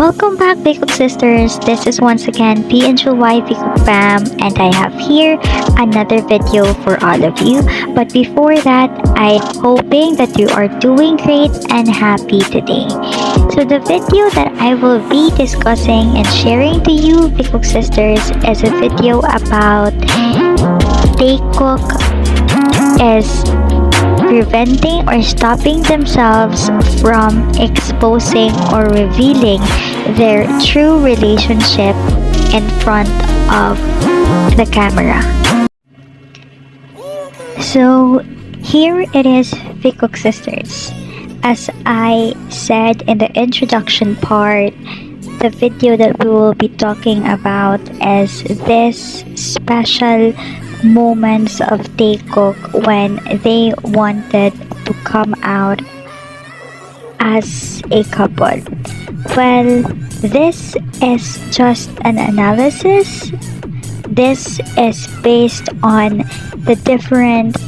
Welcome back, Taekook sisters. This is once again pnglyvkookfam, and I have here another video for all of you. But before that, I'm hoping that you are doing great and happy today. So the video that I will be discussing and sharing to you, Taekook sisters, is a video about Taekook is preventing or stopping themselves from exposing or revealing their true relationship in front of the camera. So here it is, Taekook sisters. As I said in the introduction part, the video that we will be talking about is this special moments of Taekook when they wanted to come out as a couple. Well, this is just an analysis. This is based on the different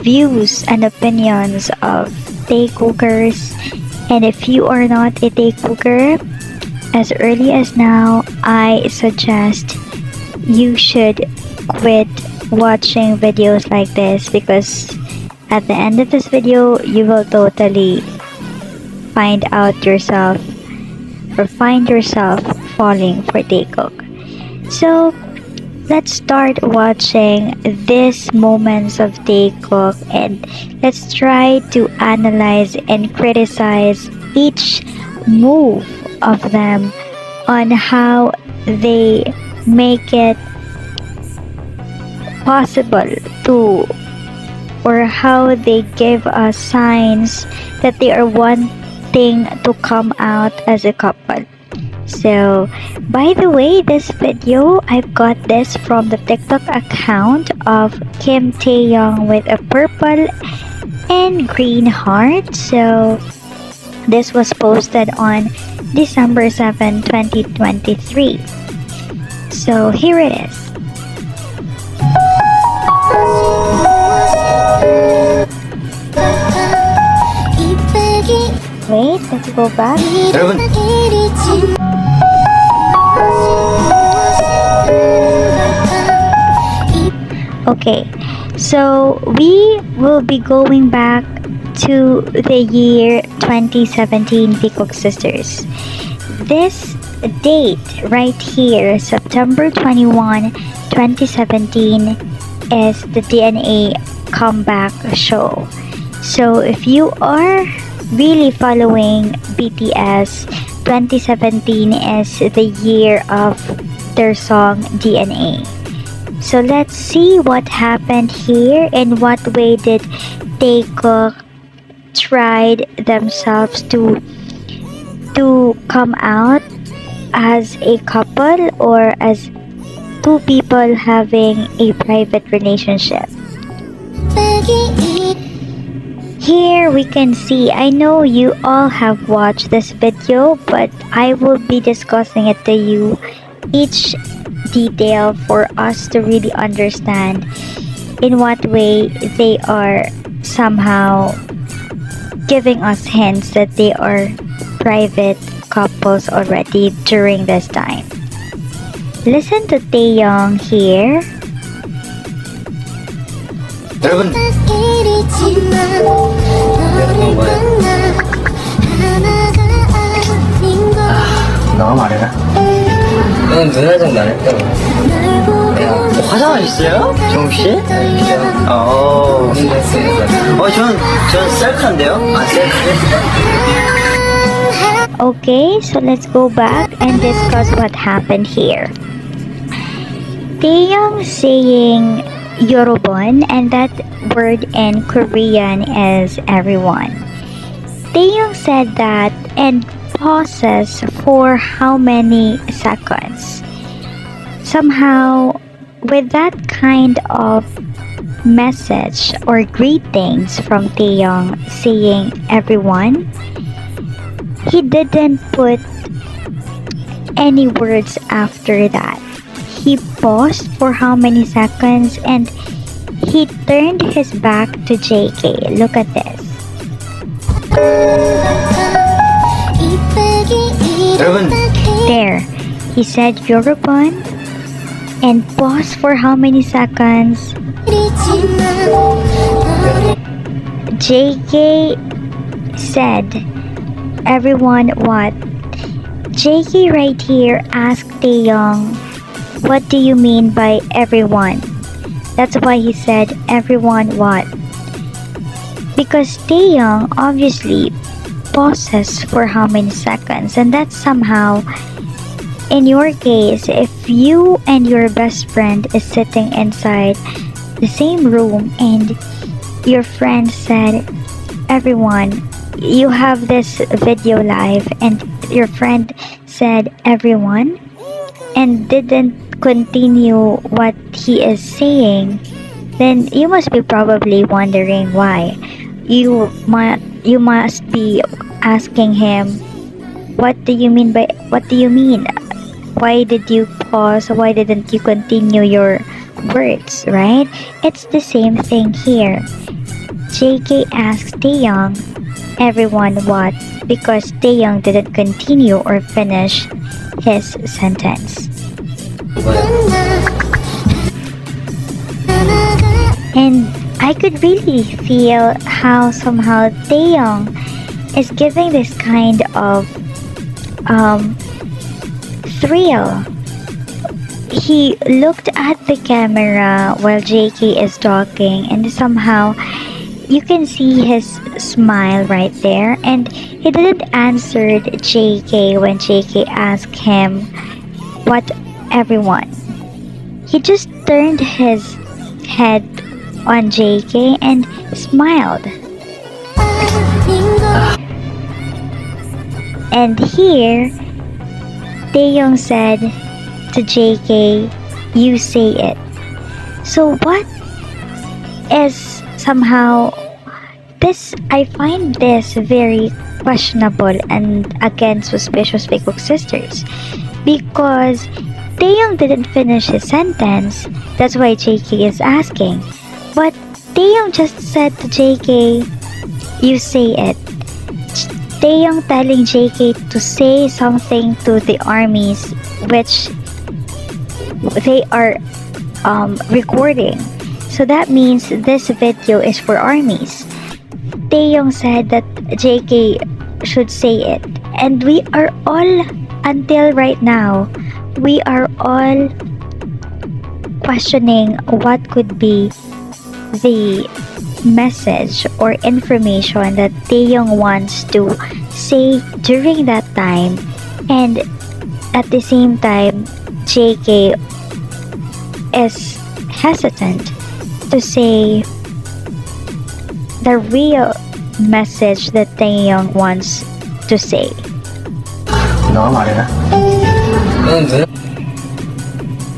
views and opinions of Taekookers, and if you are not a Taekooker, as early as now, I suggest you should quit watching videos like this, because at the end of this video you will totally find yourself falling for Taekook. So let's start watching these moments of Taekook, and let's try to analyze and criticize each move of them on how they make it possible to, or how they give us signs that they are wanting to come out as a couple. So by the way, this video, I've got this from the TikTok account of Kim Taehyung with a purple and green heart. So this was posted on December 7, 2023. So here it is. Wait, let's go back. Okay, so we will be going back to the year 2017, Taekook sisters. This date right here, September 21, 2017, is the DNA comeback show. So if you are really following BTS, 2017 is the year of their song DNA. So let's see what happened here, and what way did Taekook tried themselves to come out as a couple, or as two people having a private relationship. Here we can see, I know you all have watched this video, but I will be discussing it to you, each detail, for us to really understand in what way they are somehow giving us hints that they are private couples already during this time. Listen to Taehyung here. 여러분 너가 말해라. 응, 눈화장 안 했다고. 화장하셨어요? 정욱씨? 전 셀카인데요? 아, 셀카네? Okay, so let's go back and discuss what happened here. Taehyung saying Yorobon, and that word in Korean is everyone. Taehyung said that and pauses for how many seconds. Somehow, with that kind of message or greetings from Taehyung saying everyone, he didn't put any words after that. He paused for how many seconds, and he turned his back to JK. Look at this. 여러분, There, he said Yorubun and paused for how many seconds? JK said, everyone what? JK right here asked Taehyung, what do you mean by everyone? That's why he said, everyone what? Because Taehyung obviously pauses for how many seconds, and that's somehow, in your case, if you and your best friend is sitting inside the same room and your friend said, everyone, you have this video live, and your friend said, everyone, and didn't continue what he is saying, then you must be probably wondering why. You must be asking him, what do you mean by what do you mean? Why did you pause? Why didn't you continue your words, right? It's the same thing here. JK asks Taehyung, everyone what? Because Taehyung didn't continue or finish his sentence. And I could really feel how somehow Taehyung is giving this kind of thrill. He looked at the camera while JK is talking, and somehow you can see his smile right there, and he didn't answer JK when JK asked him, what everyone? He just turned his head on JK and smiled. And here, Taehyung said to JK, you say it. So what is somehow this, I find this very questionable and again suspicious Taekook sisters, because Taehyung didn't finish his sentence. That's why JK is asking. But Taehyung just said to JK, you say it. Taehyung telling JK to say something to the armies which they are recording. So that means this video is for armies. Taehyung said that JK should say it. And we are all, until right now, we are all questioning what could be the message or information that Taehyung wants to say during that time, and at the same time JK is hesitant to say the real message that Taehyung wants to say. 너가 말해라.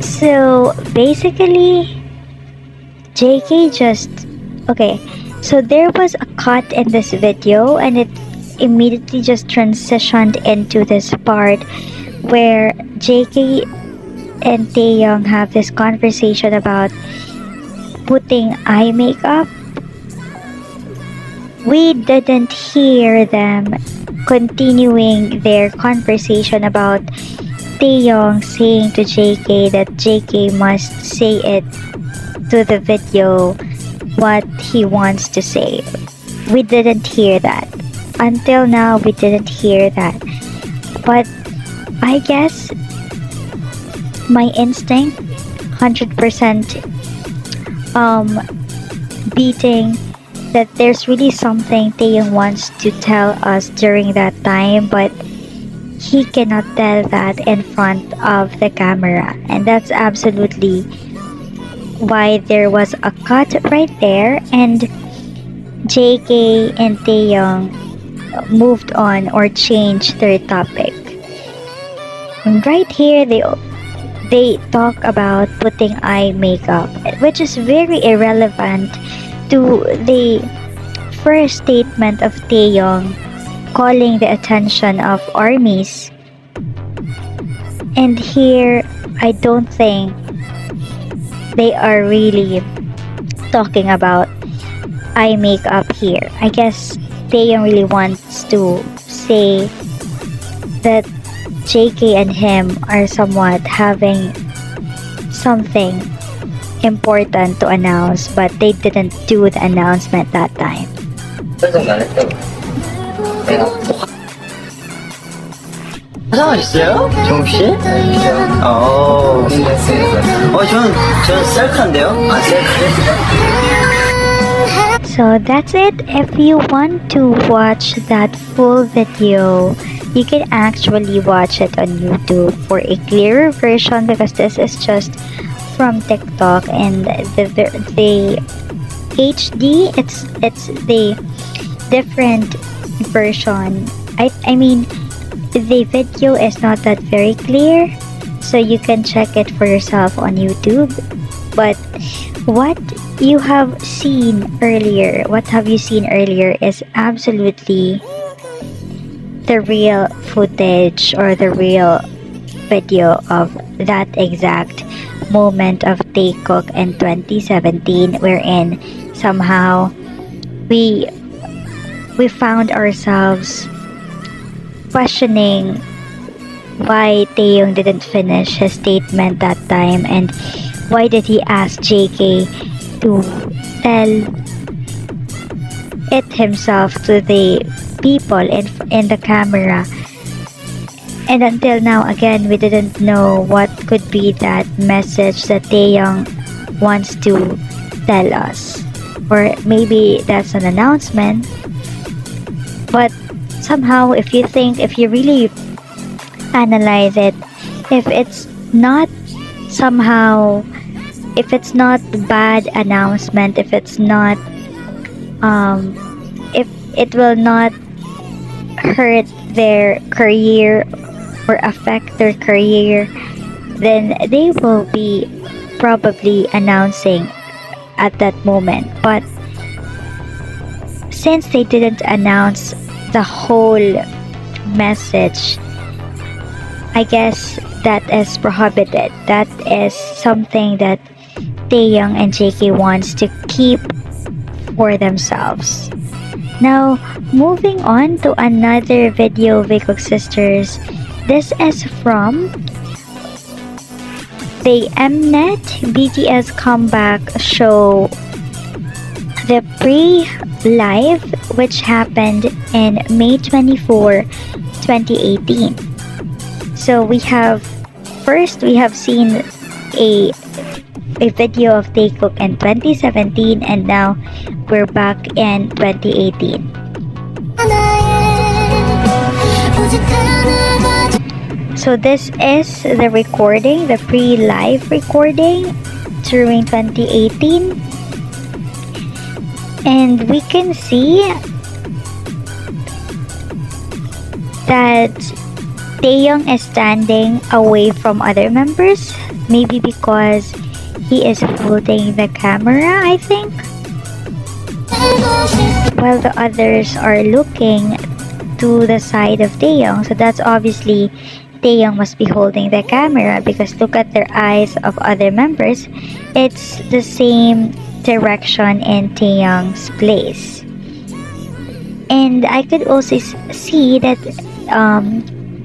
So basically JK just okay, so there was a cut in this video and it immediately just transitioned into this part where JK and Taehyung have this conversation about putting eye makeup. We didn't hear them continuing their conversation about Taehyung saying to JK that JK must say it to the video what he wants to say. We didn't hear that. Until now, we didn't hear that. But I guess my instinct 100% beating that there's really something Taehyung wants to tell us during that time, but he cannot tell that in front of the camera, and that's absolutely why there was a cut right there, and JK and Taehyung moved on or changed their topic. And right here they talk about putting eye makeup, which is very irrelevant to the first statement of Taehyung calling the attention of armies. And here I don't think they are really talking about eye makeup here. I guess Taehyung really wants to say that JK and him are somewhat having something important to announce, but they didn't do the announcement that time. 설정도 안 했다고. 내가 화장하셨어요? 정욱씨? 저는 셀카인데요? 아, 셀카네. So that's it. If you want to watch that full video, you can actually watch it on YouTube for a clearer version, because this is just from TikTok, and the HD, it's the different version. I mean, the video is not that very clear, so you can check it for yourself on YouTube. But what you have seen earlier is absolutely the real footage, or the real video of that exact moment of Taekook in 2017, wherein somehow we found ourselves questioning why Taehyung didn't finish his statement that time, and why did he ask JK to tell it himself to the people in the camera. And until now, again, we didn't know what could be that message that Taehyung wants to tell us. Or maybe that's an announcement. But somehow, if you really analyze it, if it's not bad announcement, if it will not hurt their career or affect their career, then they will be probably announcing at that moment. But since they didn't announce the whole message, I guess that is prohibited. That is something that Taehyung and JK wants to keep for themselves. Now, moving on to another video, Vkook Sisters. This is from the Mnet BTS comeback show, the pre-live, which happened in May 24, 2018. So we have seen a video of Taekook in 2017, and now we're back in 2018. So this is the recording, the pre-live recording during 2018, and we can see that Taehyung is standing away from other members, maybe because he is holding the camera, I think, while the others are looking to the side of Taehyung. So that's obviously Taehyung must be holding the camera, because look at their eyes of other members. It's the same direction in Taehyung's place. And I could also see that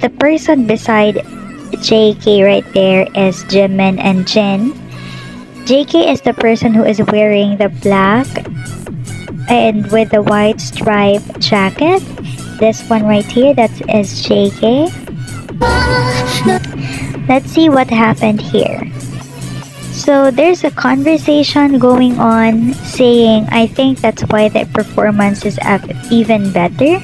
the person beside JK right there is Jimin and Jin. JK is the person who is wearing the black and with the white striped jacket. This one right here, that is JK. Let's see what happened here. So there's a conversation going on saying, I think that's why their performance is even better.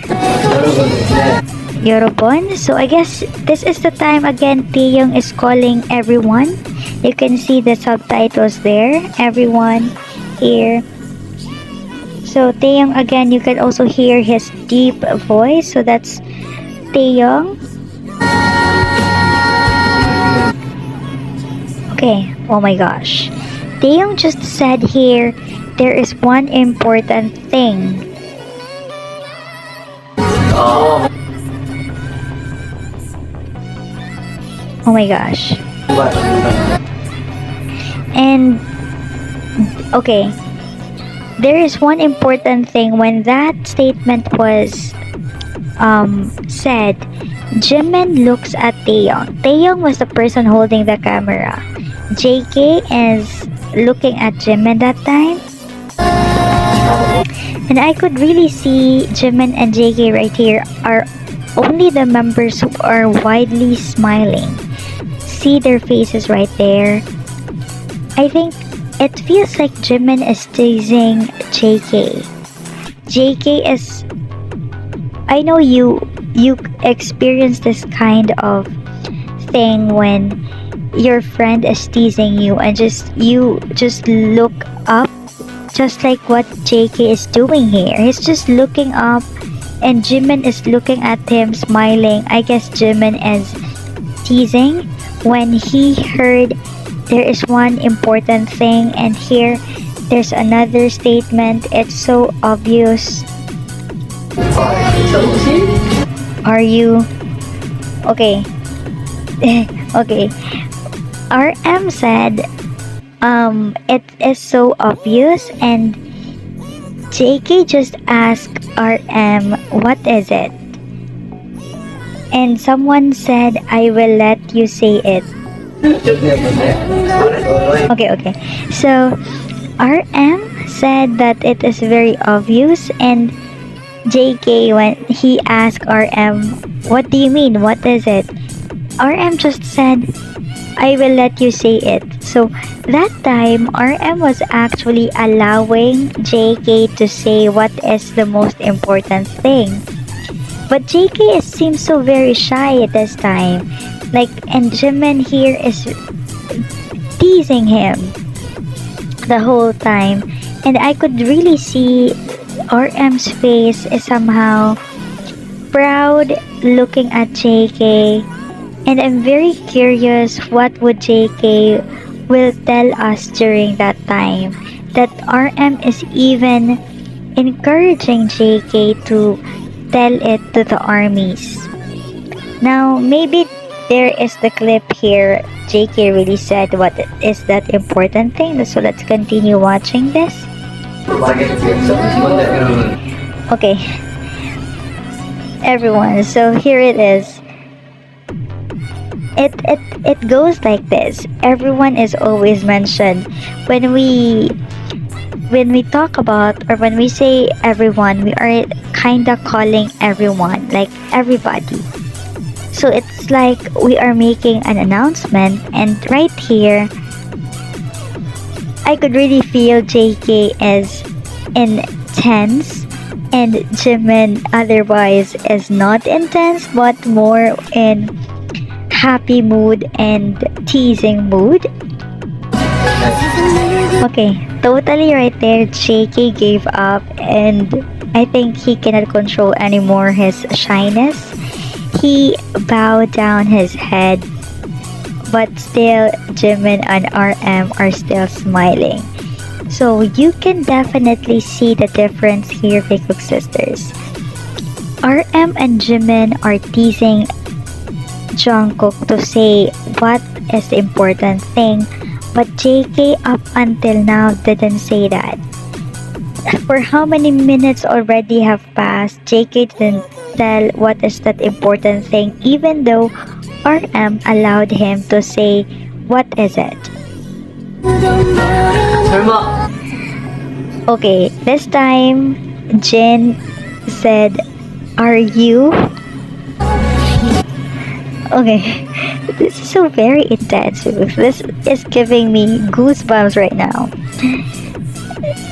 Yorobon. So I guess this is the time again Taehyung is calling everyone. You can see the subtitles there. Everyone here. So Taehyung again, you can also hear his deep voice. So that's Taehyung. Okay, oh my gosh. Taehyung just said here, there is one important thing. Oh my gosh. And okay, there is one important thing. When that statement was said, Jimin looks at Taehyung. Taehyung was the person holding the camera. JK is looking at Jimin that time. And I could really see Jimin and JK right here are only the members who are widely smiling. See their faces right there. I think it feels like Jimin is teasing JK. JK is... I know you experience this kind of thing when your friend is teasing you and you just look up, just like what JK is doing here. He's just looking up and Jimin is looking at him smiling. I guess Jimin is teasing when he heard there is one important thing, and here there's another statement. It's so obvious. Are you okay? Okay. RM said it is so obvious, and JK just asked RM what is it, and someone said I will let you say it. Okay. So RM said that it is very obvious, and JK, when he asked RM, what do you mean? What is it? RM just said, I will let you say it. So that time, RM was actually allowing JK to say what is the most important thing. But JK seems so very shy at this time. And Jimin here is teasing him the whole time. And I could really see RM's face is somehow proud looking at JK, and I'm very curious what would JK will tell us during that time, that RM is even encouraging JK to tell it to the armies. Now maybe there is the clip here. JK really said what is that important thing, so let's continue watching this. Okay, everyone, so here it is. It goes like this. Everyone is always mentioned when we talk about, or when we say everyone, we are kinda calling everyone, like everybody. So it's like we are making an announcement, and right here I could really feel JK is intense and Jimin otherwise is not intense but more in happy mood and teasing mood. Okay, totally right there, JK gave up, and I think he cannot control anymore his shyness. He bowed down his head, but still Jimin and RM are still smiling. So you can definitely see the difference here, Taekook sisters. RM and Jimin are teasing Jungkook to say what is the important thing, but JK up until now didn't say that. For how many minutes already have passed, JK didn't tell what is that important thing, even though RM allowed him to say what is it. Okay, this time Jin said, are you? Okay, this is so very intense. This is giving me goosebumps right now.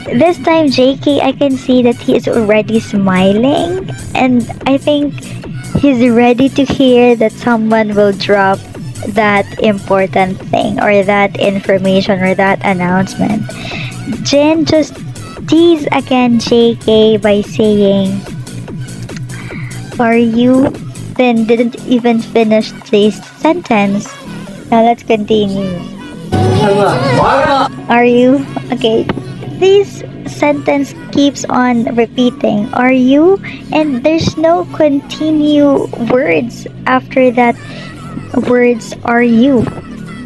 This time JK, I can see that he is already smiling, and I think he's ready to hear that someone will drop that important thing, or that information, or that announcement. Jin just teased again JK by saying, are you? Then didn't even finish this sentence. Now let's continue. Are you? Okay, this sentence keeps on repeating, are you? And there's no continue words after that words, are you?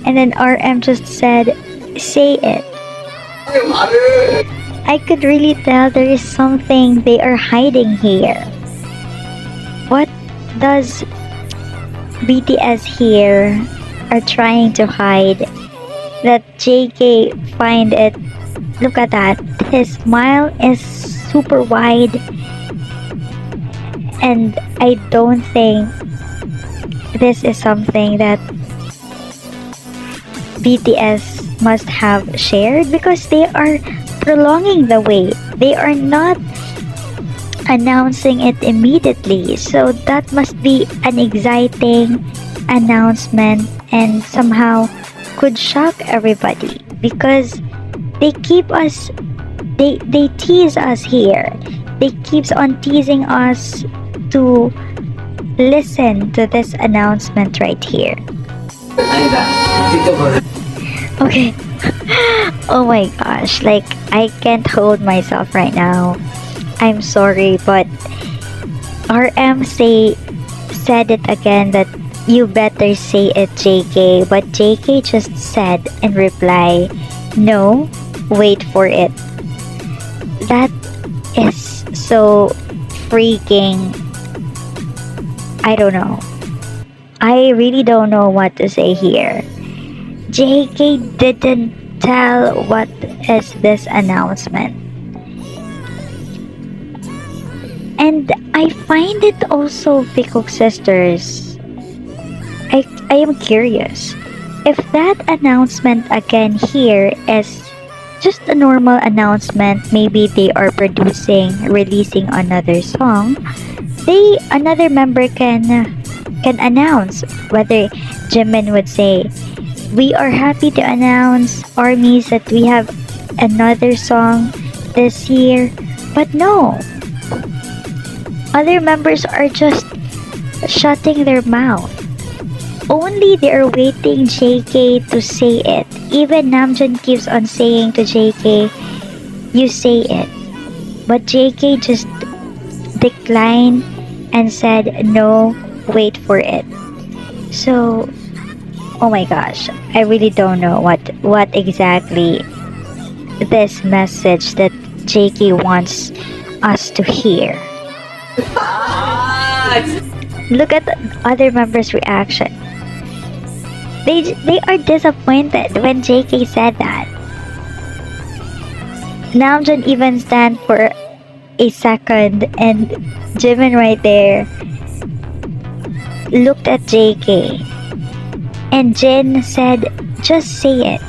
And then RM just said, say it. I could really tell there is something they are hiding here. What does BTS here are trying to hide that JK find it. Look at that. His smile is super wide, and I don't think this is something that BTS must have shared because they are prolonging the wait. They are not announcing it immediately. So that must be an exciting announcement and somehow could shock everybody because they keep us they tease us here. They keeps on teasing us to listen to this announcement right here. 아니다. 직접 보내. Okay. Oh my gosh, like I can't hold myself right now. I'm sorry, but RM said it again that you better say it, JK, but JK just said in reply, no, wait for it. That is so freaking, I don't know. I really don't know what to say here. JK didn't tell what is this announcement. And I find it also Taekook sisters. I am curious if that announcement again here is just a normal announcement. Maybe they are releasing another song. Another member can announce whether Jimin would say, "We are happy to announce armies that we have another song this year," but no. Other members are just shutting their mouth. Only they are waiting JK to say it. Even Namjoon keeps on saying to JK, "You say it." But JK just declined and said, "No, wait for it." So, oh my gosh, I really don't know what exactly this message that JK wants us to hear. Look at the other members' reaction. They are disappointed when JK said that. Namjoon even stand for a second, and Jimin right there looked at JK, and Jin said, "Just say it."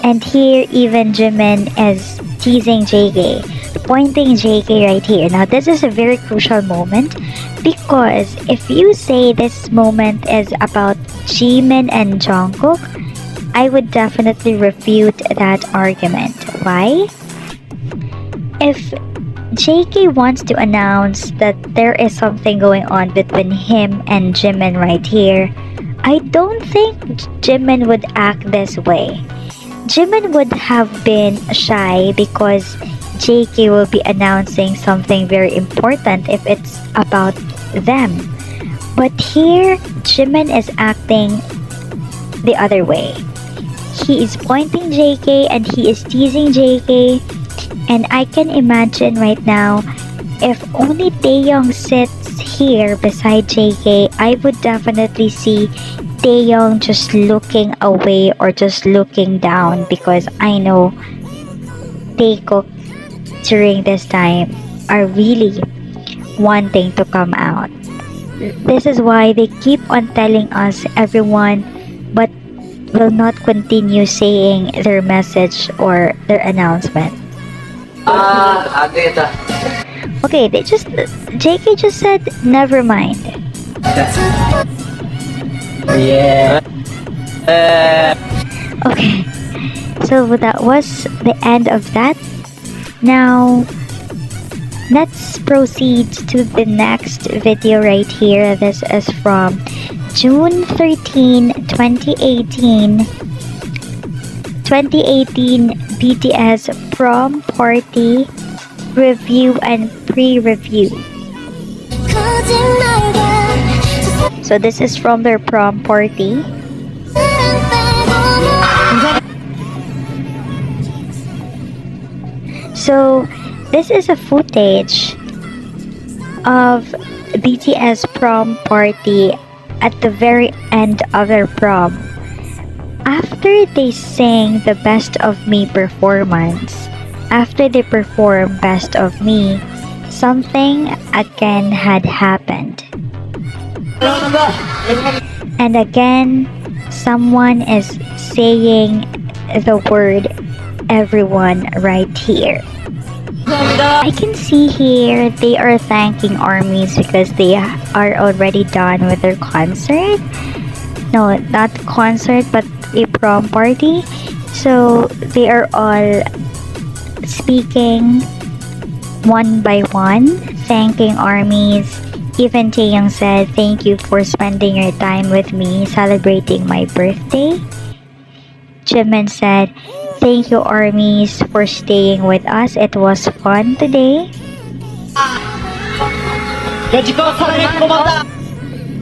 And here even Jimin is teasing JK, pointing JK right here. Now this is a very crucial moment because if you say this moment is about Jimin and Jungkook, I would definitely refute that argument. Why? If JK wants to announce that there is something going on between him and Jimin right here, I don't think Jimin would act this way. Jimin would have been shy because JK will be announcing something very important if it's about them. But here, Jimin is acting the other way. He is pointing JK and he is teasing JK. And I can imagine right now, if only Taehyung sits here beside JK, I would definitely see Taehyung just looking away or just looking down because I know Taekook during this time are really wanting to come out. This is why they keep on telling us everyone but will not continue saying their message or their announcement. 안 되겠다. Okay, JK just said never mind. Yeah. Okay, so that was the end of that. Now, let's proceed to the next video right here. This is from June 13, 2018. 2018 BTS prom party review and pre-review. So this is from their prom party. So this is a footage of BTS prom party at the very end of their prom. After they sang the Best of Me performance, after they performed Best of Me, something again had happened. And again, someone is saying the word everyone right here. I can see here they are thanking armies because they are already done with their concert. No, not concert, but a prom party. So they are all speaking one by one, thanking armies. Even Taehyung said, "Thank you for spending your time with me, celebrating my birthday." Jimin said, "Thank you, armies, for staying with us. It was fun today."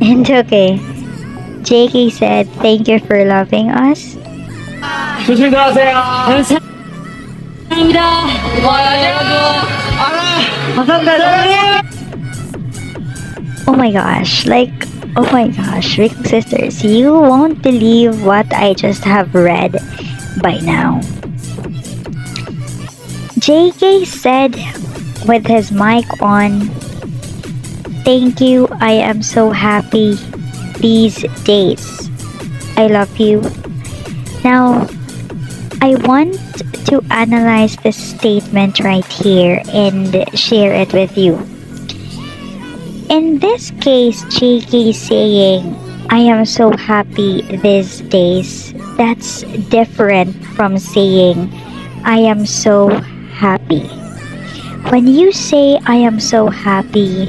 And okay, JK said, "Thank you for loving us." Oh my gosh, oh my gosh, Rick sisters, you won't believe what I just have read by now. JK said with his mic on, "Thank you, I am so happy these days. I love you." Now, I want to analyze this statement right here and share it with you. In this case, JK saying, "I am so happy these days," that's different from saying, "I am so happy." When you say, "I am so happy,"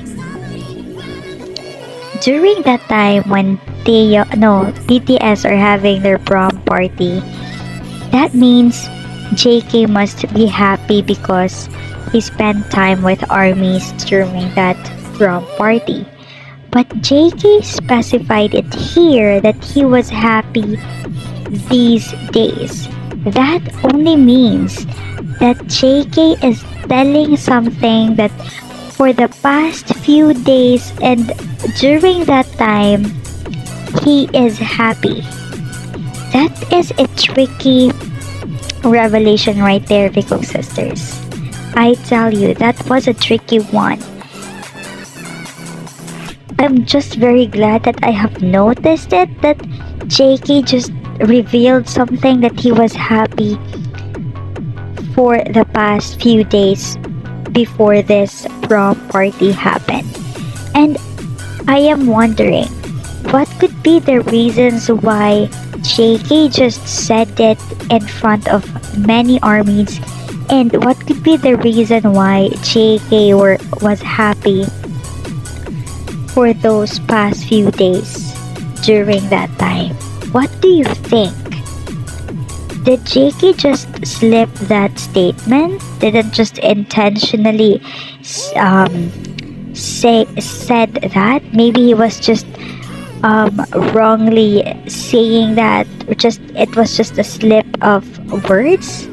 during that time when BTS are having their prom party, that means JK must be happy because he spent time with armies during that prom party. But JK specified it here that he was happy these days. That only means that JK is telling something that for the past few days and during that time, he is happy. That is a tricky revelation right there, Vikook sisters. I tell you, that was a tricky one. I'm just very glad that I have noticed it, that JK just revealed something that he was happy for the past few days before this prom party happened. And I am wondering, what could be the reasons why JK just said it in front of many armies, and what could be the reason why JK was happy for those past few days during that time? What do you think? Did JK just slip that statement? Didn't just intentionally said that? Maybe he was just wrongly saying that, or it was just a slip of words.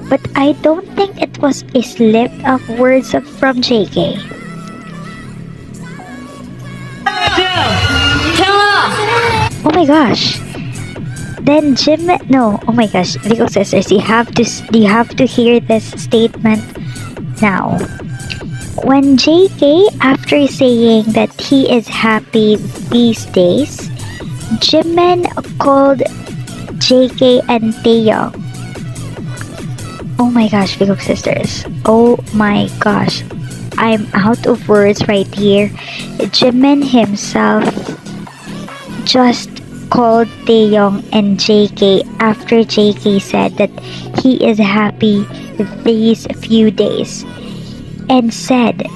But I don't think it was a slip of words from JK. Oh my gosh. Then Jimin, no, oh my gosh, Vikook sisters, you have to hear this statement now. When JK, after saying that he is happy these days, Jimin called JK and Taehyung. Oh my gosh, Vikook sisters. Oh my gosh. I'm out of words right here. Jimin himself just called Taehyung and JK after JK said that he is happy these few days, and said,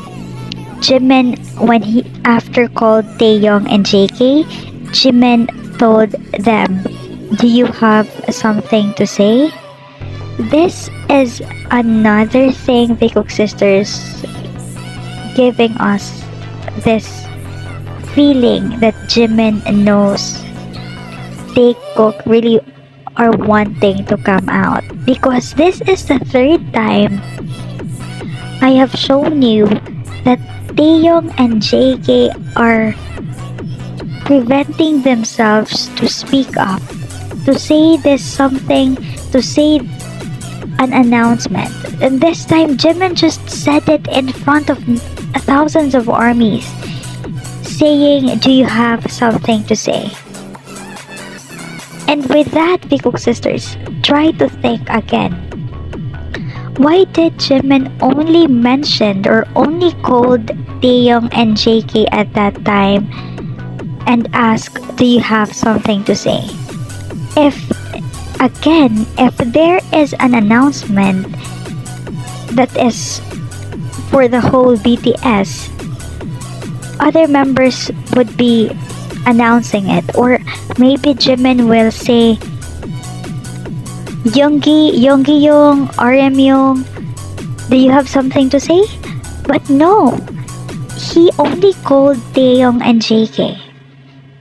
Jimin, when he after called Taehyung and JK, Jimin told them, "Do you have something to say?" This is another thing, Taekook sisters, giving us this feeling that Jimin knows Taekook really are wanting to come out, because this is the third time I have shown you that Taehyung and JK are preventing themselves to speak up, to say this something, to say an announcement. And this time, Jimin just said it in front of thousands of armies, saying, "Do you have something to say?" And with that, Bigkook sisters, try to think again. Why did Jimin only mention or only called Taehyung and JK at that time and ask, "Do you have something to say?" If there is an announcement that is for the whole BTS, other members would be announcing it, or maybe Jimin will say, Yoongi Young, RM Young, "Do you have something to say?" But no, he only called Taehyung and JK,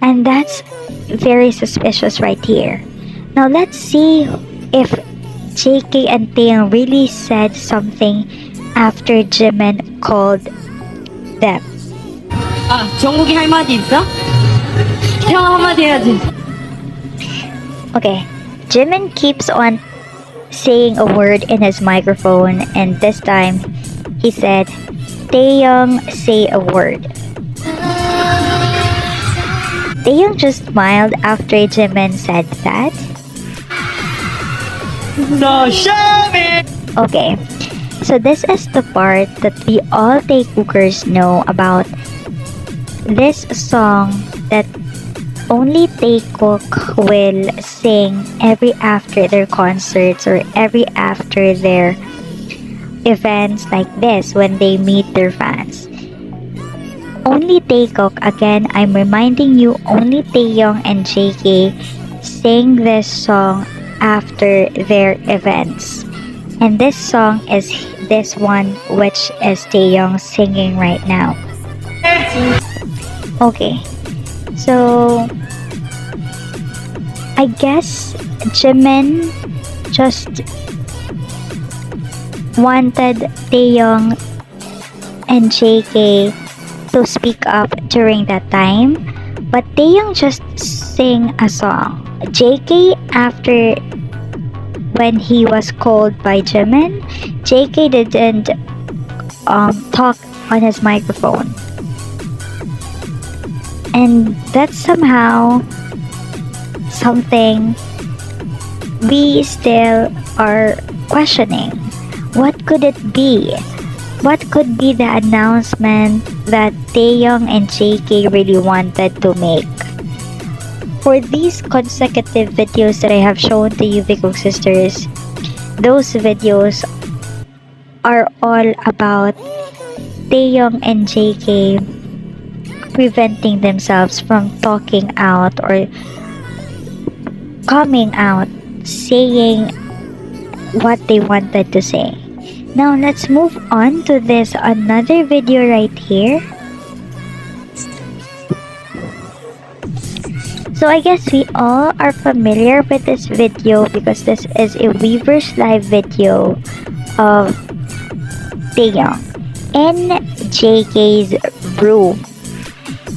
and that's very suspicious right here. Now let's see if JK and Taehyung really said something after Jimin called them. 아, 정국이 할 말이 있어? 형 한마디 해야지. Okay, Jimin keeps on saying a word in his microphone, and this time he said, "Taehyung, say a word." Taehyung just smiled after Jimin said that. No, show me! Okay, so this is the part that we all Taekookers know about this song that only Taekook will sing every after their concerts or every after their events like this when they meet their fans. Only Taekook, again, I'm reminding you, only Taehyung and JK sing this song after their events. And this song is this one which is Taehyung singing right now. Okay, so I guess Jimin just wanted Taehyung and JK to speak up during that time, but Taehyung just sing a song. JK, after when he was called by Jimin, JK didn't talk on his microphone. And that's somehow something we still are questioning. What could it be? What could be the announcement that Taehyung and JK really wanted to make? For these consecutive videos that I have shown to you, Bigkook sisters, those videos are all about Taehyung and JK preventing themselves from talking out or coming out, saying what they wanted to say. Now let's move on to this another video right here. So I guess we all are familiar with this video because this is a Weverse live video of Taehyung in JK's room.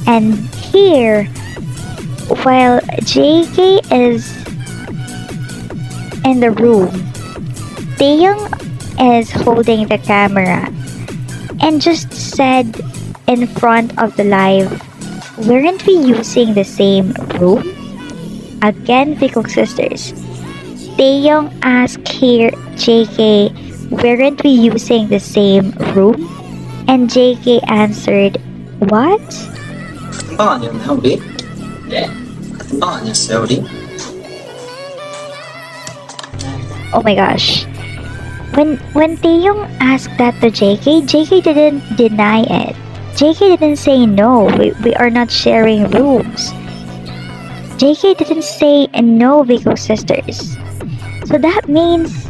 And here, while JK is in the room, Taehyung is holding the camera and just said in front of the live, "Weren't we using the same room?" Again, Bigkook sisters, Taehyung asked here JK, "Weren't we using the same room?" And JK answered, "What?" 같은 방 아니었나요, 우리? 네. 같은 방 아니었어요, 우리? Oh my gosh. When Taehyung asked that to JK, JK didn't deny it. JK didn't say no, we are not sharing rooms. JK didn't say no, Bigkook sisters. So that means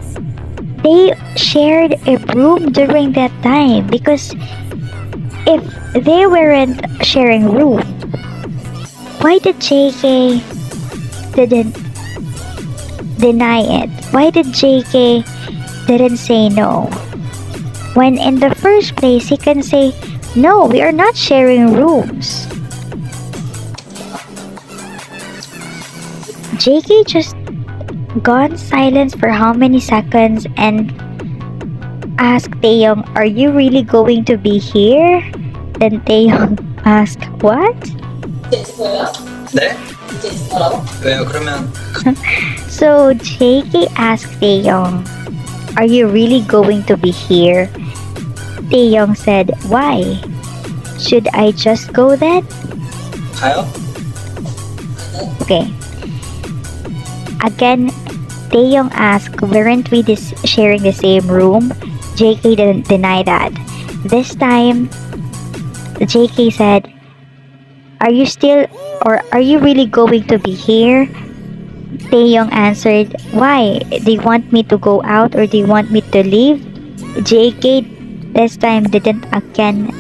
they shared a room during that time, because if they weren't sharing room, why did JK didn't deny it? Why did JK didn't say no? When in the first place he can say, No, we are not sharing rooms. JK just gone silent for how many seconds and asked Taehyung, "Are you really going to be here?" Then Taehyung asked, "What?" 네? 왜요? 그러면 So JK asked Taehyung, "Are you really going to be here?" Taehyung said, "Why? Should I just go then?" 가요? Okay. Again, Taehyung asked, "Weren't we sharing the same room?" JK didn't deny that. This time, JK said, "Are you still, or are you really going to be here?" Taehyung answered, "Why? Do you want me to go out or do you want me to leave?" JK this time didn't again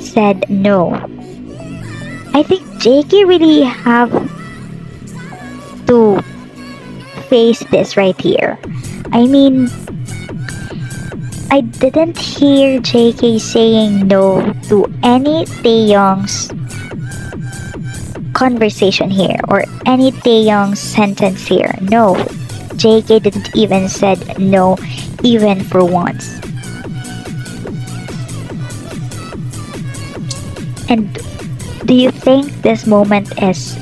said no. I think JK really have to face this right here. I mean, I didn't hear JK saying no to any Taehyung's conversation here or any Taehyung's sentence here. No, JK didn't even said no even for once. And do you think this moment is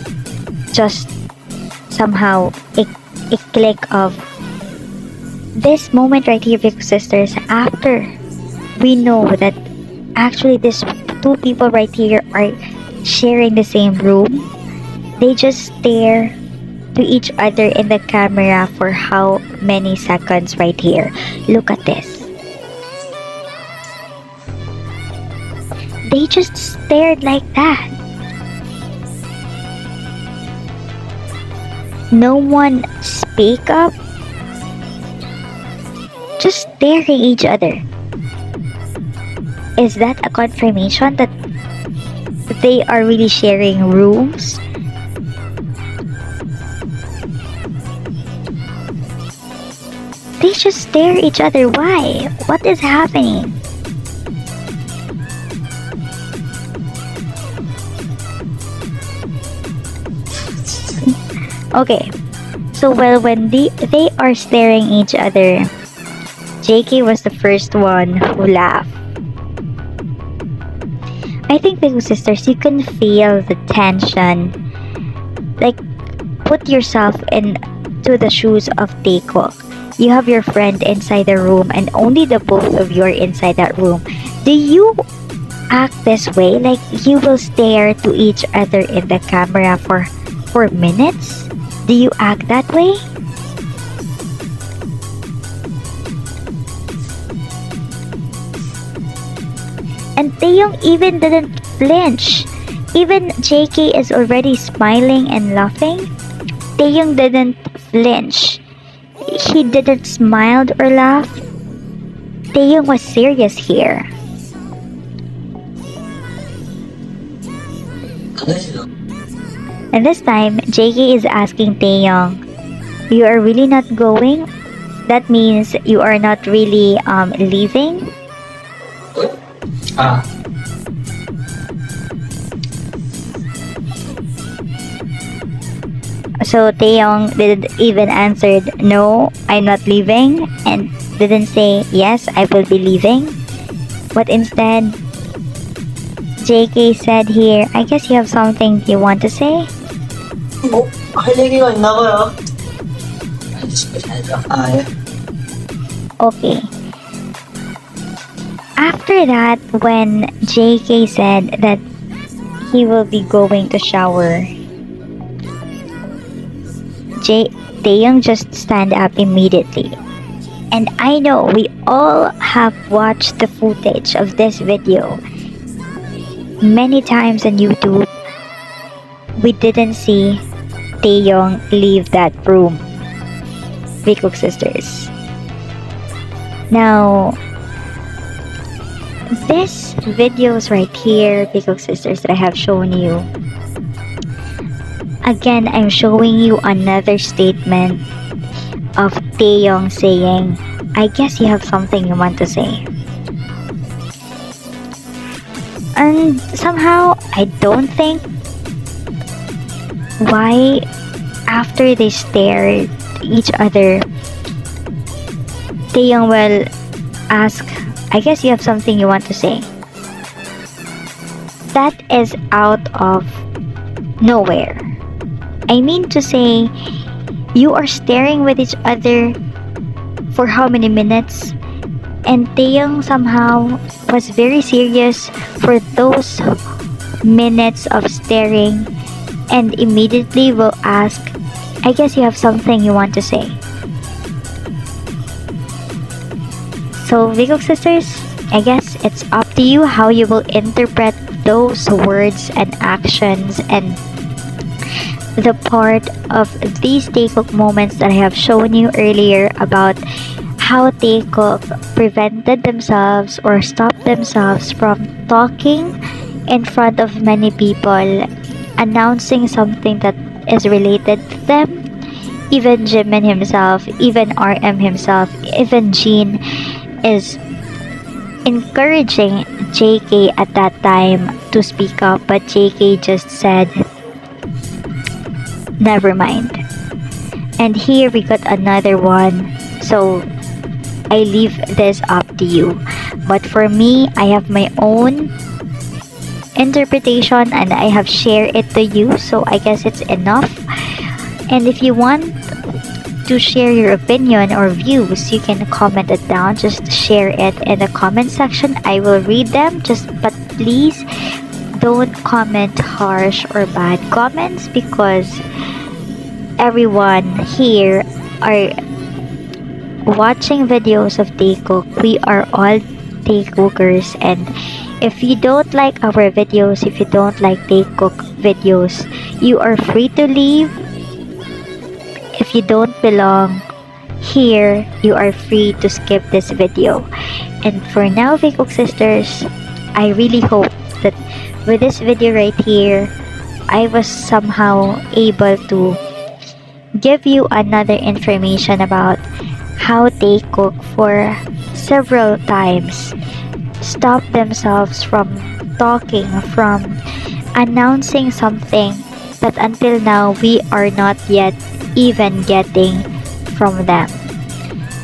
just somehow a click of this moment right here, Vic sisters, after we know that actually these two people right here are sharing the same room, they just stare to each other in the camera for how many seconds right here. Look at this. They just stared like that. No one speak up. Just staring each other. Is that a confirmation that they are really sharing rooms? They just stare each other. Why? What is happening? Okay, so well, when they are staring each other, JK was the first one who laughed. I think, Big sisters, you can feel the tension. Like, put yourself into the shoes of Taekook. You have your friend inside the room and only the both of you are inside that room. Do you act this way? Like, you will stare to each other in the camera for minutes? Do you act that way? And Taehyung even didn't flinch. Even JK is already smiling and laughing. Taehyung didn't flinch. He didn't smile or laugh. Taehyung was serious here. And this time, JK is asking Taehyung, "You are really not going? That means you are not really leaving?" 아, So Taehyung didn't even answered, "No, I'm not leaving," and didn't say, "Yes, I will be leaving." But instead, JK said here, "I guess you have something you want to say?" 할 얘기가 있나 봐요. 아, 예. Okay. After that, when JK said that he will be going to shower, Taehyung just stand up immediately. And I know we all have watched the footage of this video many times on YouTube. We didn't see Taehyung leave that room. Taekook sisters. Now, this videos right here, Taekook sisters, that I have shown you. Again, I'm showing you another statement of Taehyung saying, "I guess you have something you want to say." And somehow, I don't think why after they stare at each other, Taehyung will ask, I guess you have something you want to say. That is out of nowhere. I mean to say, you are staring with each other for how many minutes? And Taehyung somehow was very serious for those minutes of staring and immediately will ask, I guess you have something you want to say. So, Vikook sisters, I guess it's up to you how you will interpret those words and actions and the part of these Taekook moments that I have shown you earlier about how Taekook prevented themselves or stopped themselves from talking in front of many people, announcing something that is related to them. Even Jimin himself, even RM himself, even Jin is encouraging JK at that time to speak up, but JK just said, never mind. And here we got another one. So I leave this up to you. But for me, I have my own interpretation and I have shared it to you. So I guess it's enough. And if you want to share your opinion or views, you can comment it down. Just share it in the comment section. I will read them. But please don't comment harsh or bad comments because everyone here are watching videos of Taekook. We are all Taekookers, and if you don't like our videos, if you don't like Taekook videos, you are free to leave. If you don't belong here, you are free to skip this video. And for now, Taekook sisters, I really hope that with this video right here, I was somehow able to give you another information about how Taekook for several times stopped themselves from talking, from announcing something that until now we are not yet even getting from them.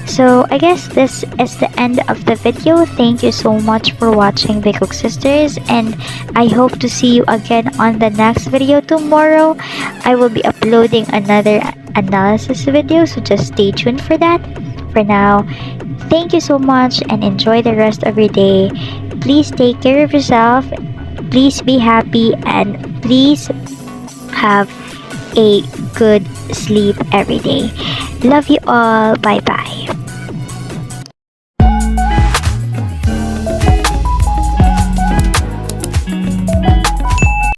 So I guess this is the end of the video. Thank you so much for watching Taekook sisters, and I hope to see you again on the next video tomorrow. I will be uploading another analysis video, so just stay tuned for that. For now, thank you so much and enjoy the rest of your day. Please take care of yourself, please be happy, and please have a good sleep every day. Love you all. Bye bye.